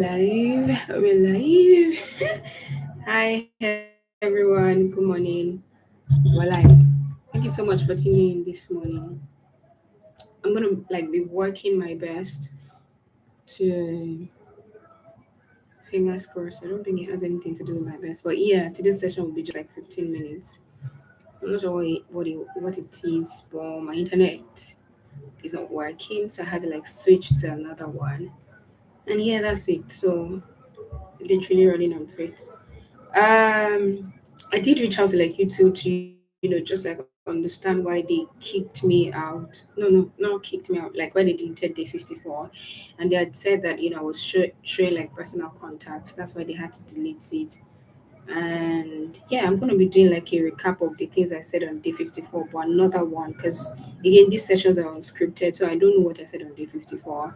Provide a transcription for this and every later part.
Live. We're live. Hi, everyone. Good morning. We're live. Thank you so much for tuning in this morning. I'm gonna be working my best to fingers crossed. I don't think it has anything to do with my best, but yeah, today's session will be just like 15 minutes. I'm not sure what it is, but my internet is not working, so I had to switch to another one. And yeah, that's it. So literally running on faith. Um, I did reach out to you two to just understand why they kicked me out. No, not kicked me out. Like why they deleted day 54, and they had said that I was showing personal contacts. That's why they had to delete it. And yeah, I'm gonna be doing a recap of the things I said on day 54, but another one because again these sessions are unscripted, so I don't know what I said on day 54.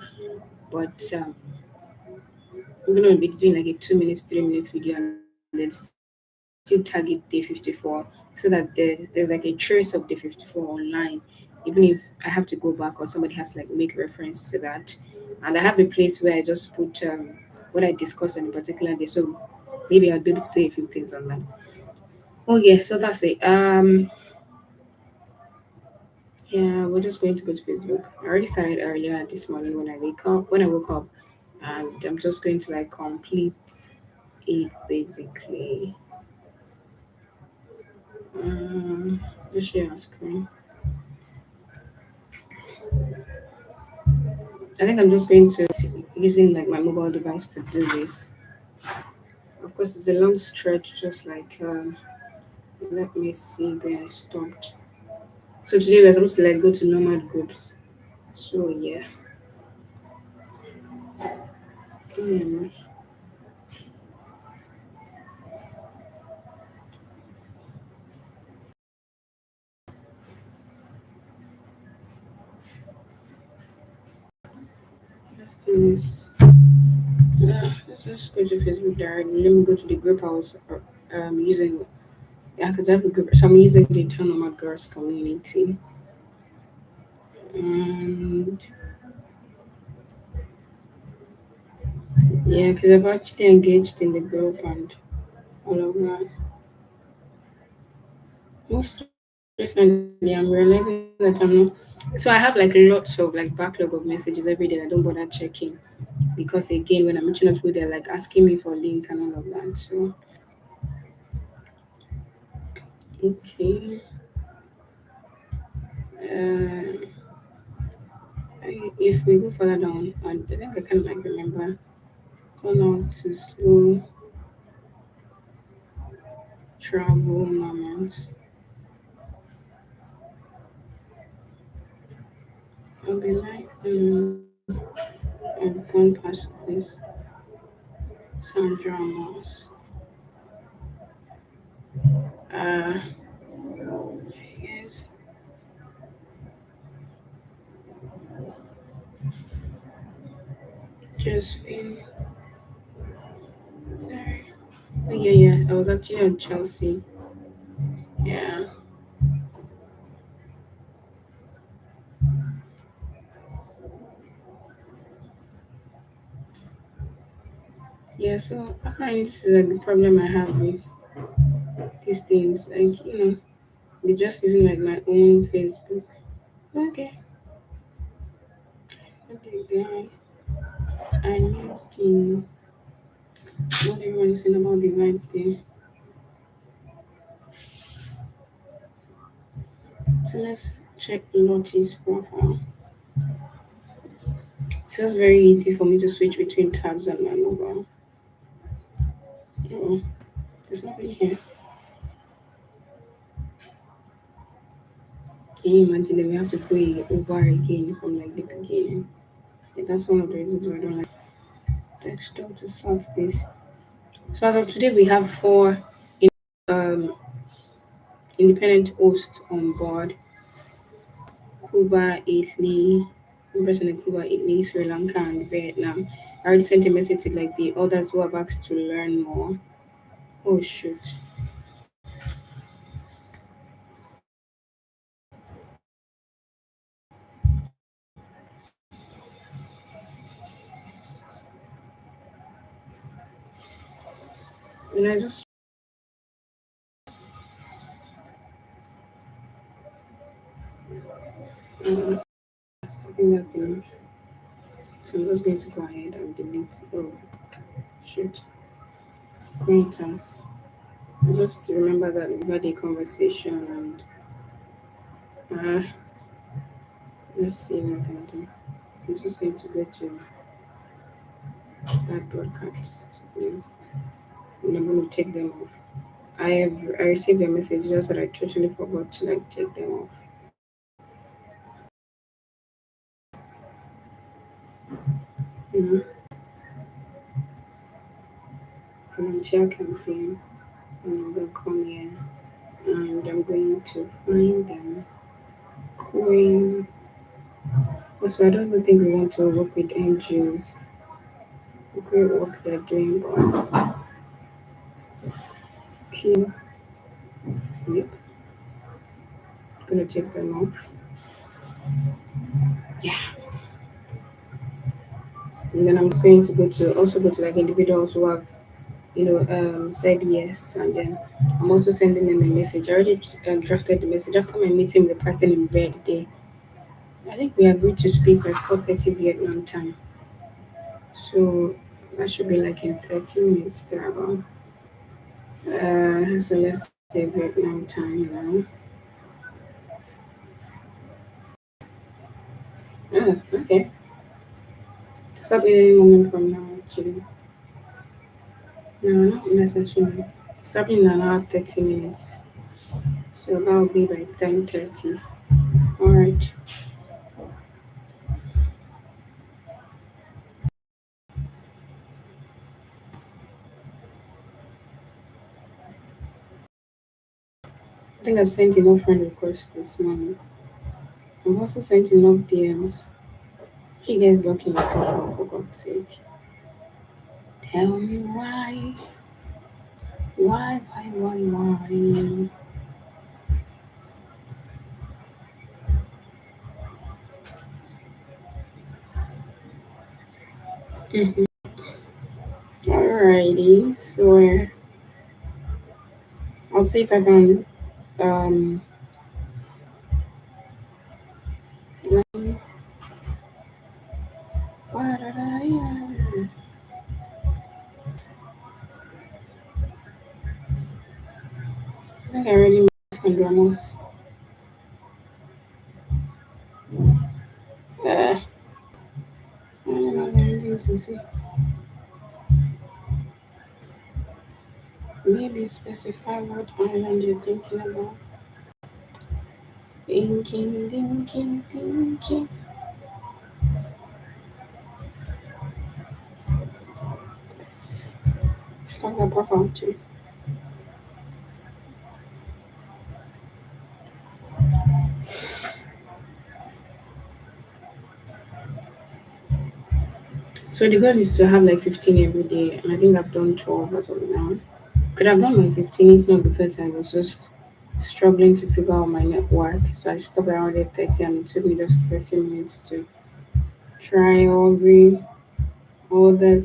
But I'm gonna be doing a 2 minutes, 3 minutes video and then still target day 54 so that there's a trace of day 54 online, even if I have to go back or somebody has to make reference to that. And I have a place where I just put what I discussed on a particular day, so maybe I'll be able to say a few things on that. Oh yeah, so that's it. Yeah, we're just going to go to Facebook. I already started earlier this morning when I woke up, and I'm just going to complete it basically. Um, just share our screen. I think I'm just going to using my mobile device to do this. Of course, it's a long stretch. Just let me see where I stopped. So today we're supposed to go to nomad groups. So yeah, give me a minute. Let's do this. Let's just go to Facebook directly. Let me go to the group I was using. Yeah, because I have a group. So I'm using the Eternal Nomad Girls community. And yeah, because I've actually engaged in the group and all of that. Most recently, I'm realizing that I'm not. So I have lots of backlog of messages every day. I don't bother checking because again, when I'm reaching out to people, they're asking me for a link and all of that. So okay, uh, if we go further down, I think I kind of remember. Call out to slow travel moments. I'll be I've gone past this. Some dramas. I guess Josephine. Sorry. Oh, yeah. I was actually on Chelsea. Yeah. Yeah, so apparently this is the problem I have with these things. They're just using my own Facebook. Okay. Okay, guy. I need to. Not everyone is saying about the right thing. So let's check Lottie's profile. It's just very easy for me to switch between tabs on my mobile. Oh, there's nothing here. Can you imagine that we have to go over again from the beginning? Yeah, that's one of the reasons why I don't like desktop to sort this. So as of today, we have four um, independent hosts on board: Cuba, Italy, one person in Cuba, Italy, Sri Lanka, and Vietnam. I already sent a message to the others who have asked to learn more. Oh shoot! And I just uh, something that's in. So I'm just going to go ahead and delete. Oh, shoot. Acquaintance. Just remember that we've had a conversation and let's see what I can do. I'm just going to go to that broadcast list and I'm going to take them off. I received a message just that I totally forgot to like take them off. Mm-hmm. Volunteer campaign, and I'm going to come here and I'm going to find them. Queen. Also, I don't even think we want to work with NGOs. The great work they're doing, but okay, yep, gonna take them off. Yeah, and then I'm just going to go to like individuals who have said yes, and then I'm also sending them a message. I already drafted the message after my meeting with the person in red day. I think we agreed to speak by 4:30 Vietnam time, so that should be like in 30 minutes there about. So let's say Vietnam time now. Oh, okay. It's happening any moment from now, actually. No, not necessarily. It's happening in another 30 minutes. So that will be by 10:30. Alright. I think I've sent enough friend requests this morning. I've also sent enough DMs. You guys looking at profile for God's sake. Tell me why. Why? Mm-hmm. Alrighty. So I'll see if I can um I think I already made some dramas. I don't have anything to say. Maybe specify what island you're thinking about. Thinking. Start the profile too. So the goal is to have like 15 every day, and I think I've done 12 as of now. Could have done my 15 if not because I was just struggling to figure out my network. So I stopped around 8:30 and it took me just 30 minutes to try all the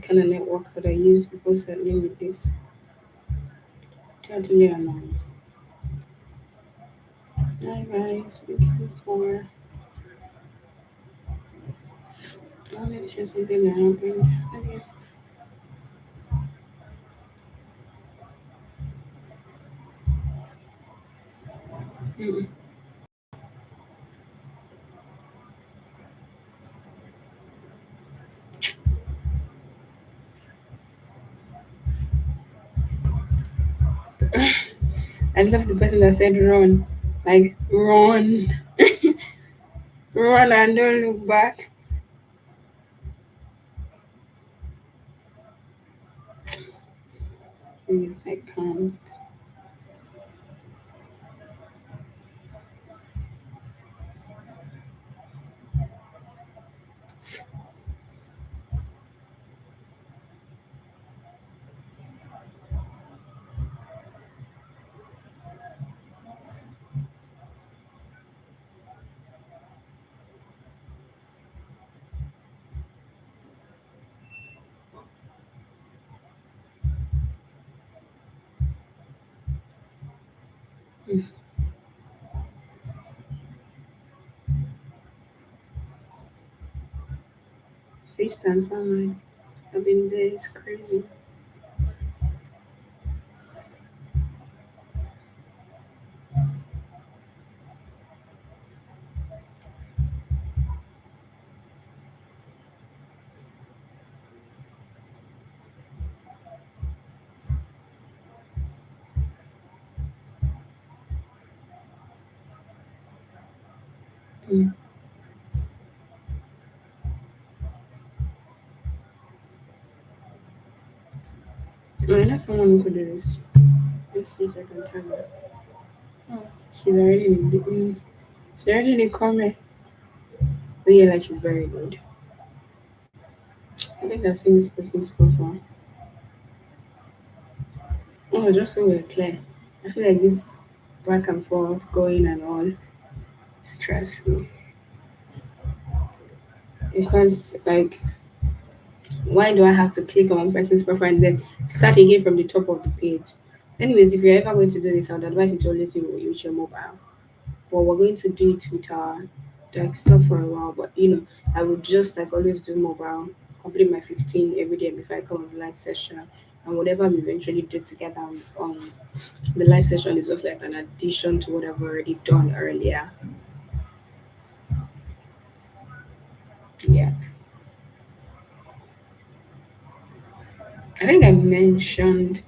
kind of network that I use before settling with this. Totally annoying. Hi guys, looking for. Oh, let's share something that happened. Okay. Mm-mm. I love the person that said run. Like, run. Run and don't look back. Please, I can't. Mm. FaceTime family. I've been there. It's crazy. Mm. I know someone who could do this. Let's see if I can tell her. Oh, she's already in the she's already in the comment. But yeah, like she's very good. I think I've seen this person's profile. Oh, just so we're clear. I feel like this back and forth, going and all, stressful. Because like, why do I have to click on one person's profile and then start again from the top of the page? Anyways, if you're ever going to do this, I would advise you to always do it with your mobile. But we're going to do it with our desktop for a while. But I would just like always do mobile, complete my 15 every day before I come on the live session. And whatever we eventually do together on the live session is just like an addition to what I've already done earlier. Yeah. I think I mentioned,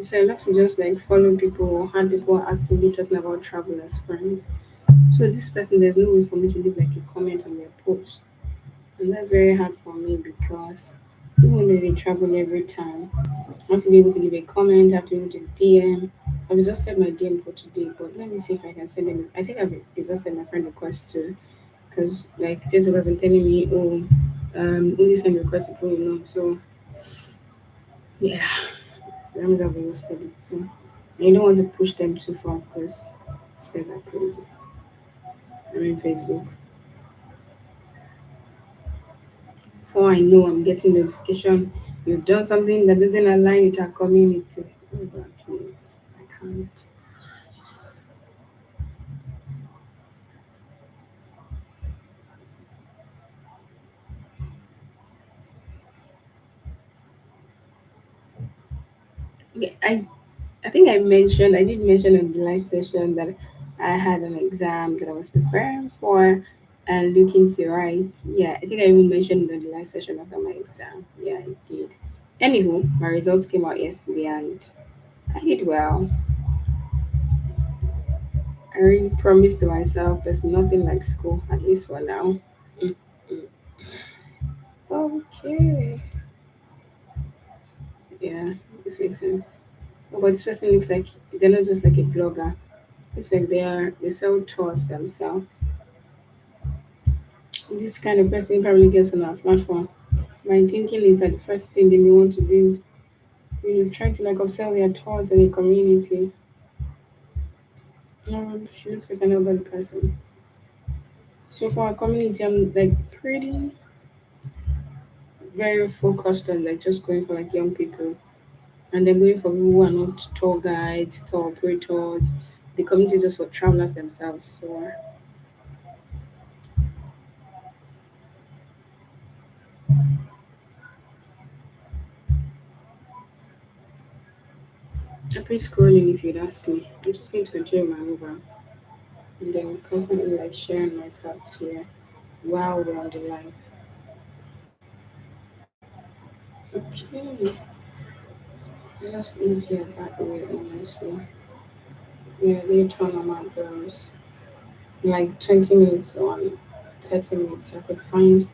so I love to just like follow people or have people actively talking about travel as friends. So this person, there's no way for me to leave like a comment on their post. And that's very hard for me because even though they travel every time, I have to be able to leave a comment, I have to be able to DM. I've exhausted my DM for today, but let me see if I can send them. I think I've exhausted my friend request too, because like Facebook has been telling me, oh, only send requests to people you know. So yeah, that means I've exhausted it. So I don't want to push them too far because these guys are crazy. I'm in Facebook. Before I know, I'm getting notification. You've done something that doesn't align with our community. Oh God, please, I can't. Okay, I think I did mention in the live session that I had an exam that I was preparing for and looking to write. Yeah, I think I even mentioned in the live session after my exam. Yeah, I did. Anywho, my results came out yesterday and I did well. I really promised to myself there's nothing like school, at least for now. Mm, mm. Okay. Yeah, this makes sense. Oh, but this person looks like they're not just like a blogger. It's like they sell tours themselves. This kind of person probably gets on our platform. My thinking is that the first thing they may want to do is try to like observe their tours in the community. She looks like an urban person. So for our community, I'm like pretty very focused on like just going for like young people, and then going for people who are not tour guides, tour operators. The community is just for travelers themselves. So I'm pretty scrolling if you'd ask me. I'm just going to enjoy my mobile and then constantly like sharing my thoughts here while we're on the live. Okay, it's just easier that way, honestly. Yeah, they turn on my girls. In like 20 minutes or 30 minutes, I could find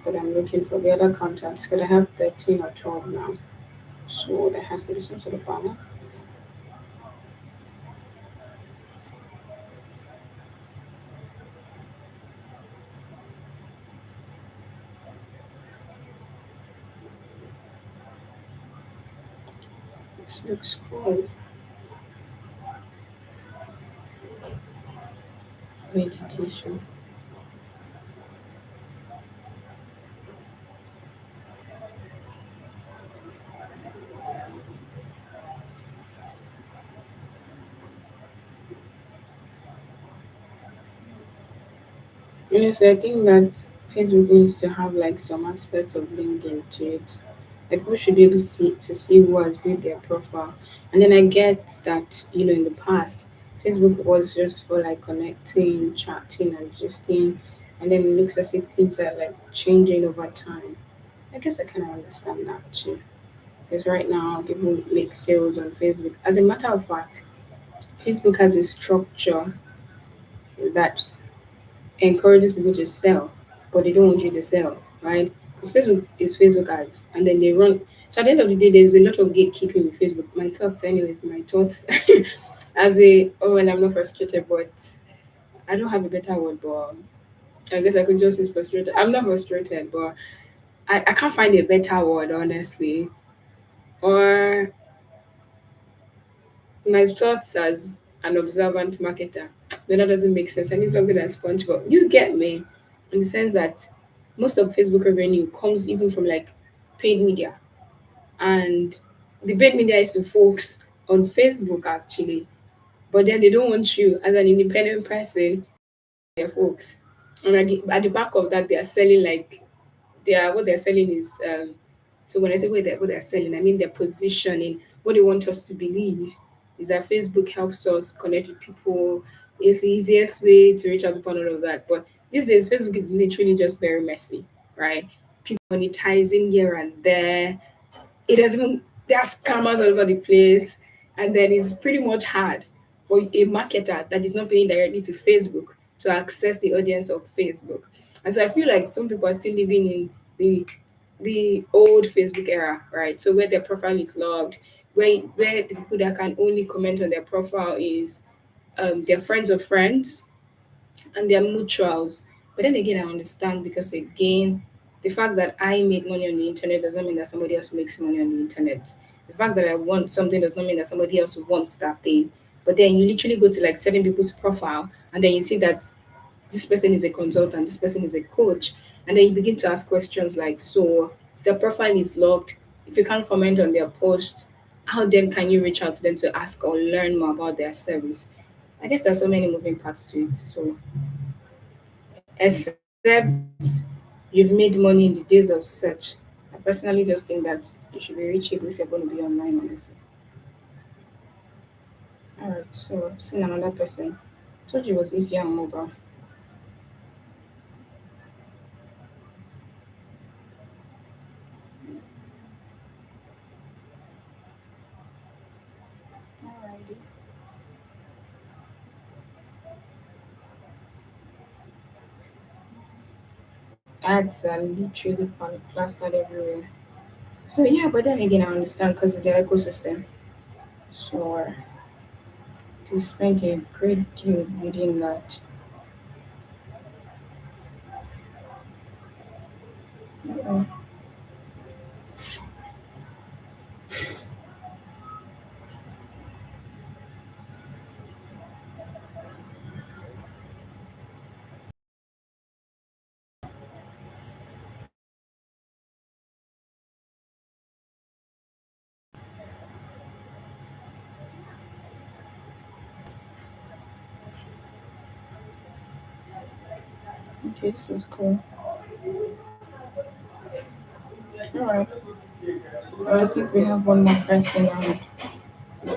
that I'm looking for the other contacts because I have 13 or 12 now. So there has to be some sort of balance. This looks cool. meditation. Yes, I think that Facebook needs to have like some aspects of LinkedIn to it. Like people should be able to see who has viewed their profile. And then I get that, in the past, Facebook was just for like connecting, chatting, and just thing. And then it looks as if things are like changing over time. I guess I kind of understand that too. Because right now, people make sales on Facebook. As a matter of fact, Facebook has a structure that encourages people to sell, but they don't want you to sell, right? Because Facebook is Facebook ads, and then they run. So at the end of the day, there's a lot of gatekeeping with Facebook. My thoughts, anyways, my thoughts. As a and I'm not frustrated, but I don't have a better word, but I guess I could just use frustrated. I'm not frustrated, but I can't find a better word, honestly. Or my thoughts as an observant marketer. Then that doesn't make sense. I need something that's SpongeBob. You get me, in the sense that most of Facebook revenue comes even from like paid media, and the paid media is to folks on Facebook actually, but then they don't want you as an independent person, their folks, and at the back of that they are selling like what they're selling is so when I say what they're selling, I mean their positioning. What they want us to believe is that Facebook helps us connect with people. It's the easiest way to reach out to people and all of that. But these days Facebook is literally just very messy, right? People monetizing here and there. It does even there's scammers all over the place, and then it's pretty much hard for a marketer that is not paying directly to Facebook to access the audience of Facebook. And so I feel like some people are still living in the old Facebook era, right? So where their profile is logged, where the people that can only comment on their profile is their friends of friends and they're mutuals. But then again, I understand because again, the fact that I make money on the internet doesn't mean that somebody else makes money on the internet. The fact that I want something does not mean that somebody else wants that thing. But then you literally go to like certain people's profile and then you see that this person is a consultant, this person is a coach, and then you begin to ask questions like, so if their profile is locked, if you can't comment on their post, how then can you reach out to them to ask or learn more about their service? I guess there's so many moving parts to it. So except you've made money in the days of search. I personally just think that you should be reachable if you're going to be online, honestly. All right, so I've seen another person. Told you it was easier on mobile. Alrighty. Ads are literally plastered everywhere. So yeah, but then again, I understand because it's their ecosystem. So they spent a great deal building that. Uh, okay, this is cool. All right. Well, I think we have one more person and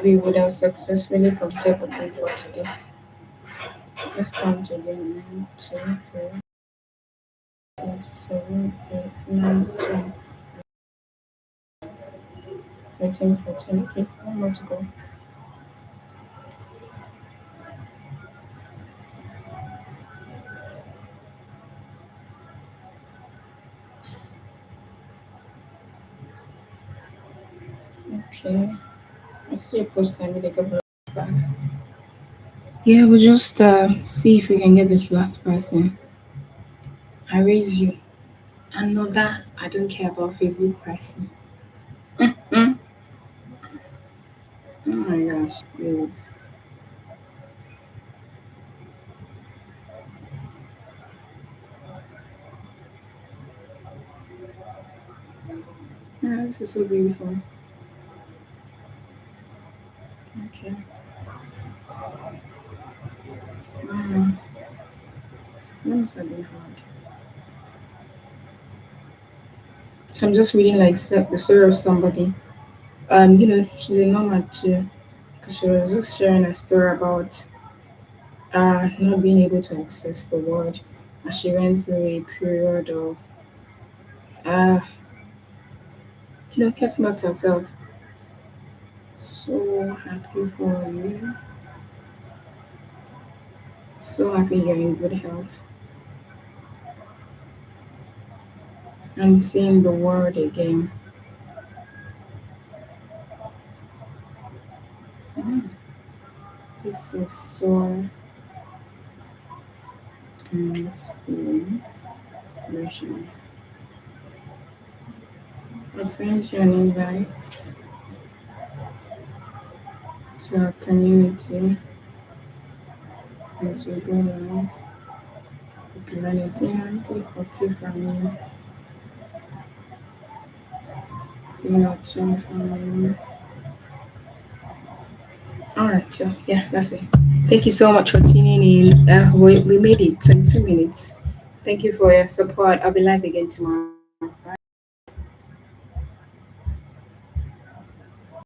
we would have successfully completed the goal for today. Let's count again. 9, 2, 3, 4, 7, 8, 9, 10, 13, 14. Okay, one more to go. Okay. I see a post time with a couple of back. Yeah, we'll just see if we can get this last person. I raise you. Another I don't care about Facebook person. Mm. Oh my gosh, please. Yeah, this is so beautiful. Okay. Mm. Let me start being hard. So I'm just reading like the story of somebody. She's a nomad too, because she was just sharing a story about not being able to access the world, and she went through a period of uh getting back to herself. So happy for you. So happy you're in good health and seeing the world again. Mm, this is so inspiration. It sends you an invite to our community as we go live. You can learn anything or two from you. You know, two from you. Alright, so yeah, that's it. Thank you so much for tuning in. We made it 22 minutes. Thank you for your support. I'll be live again tomorrow. Bye.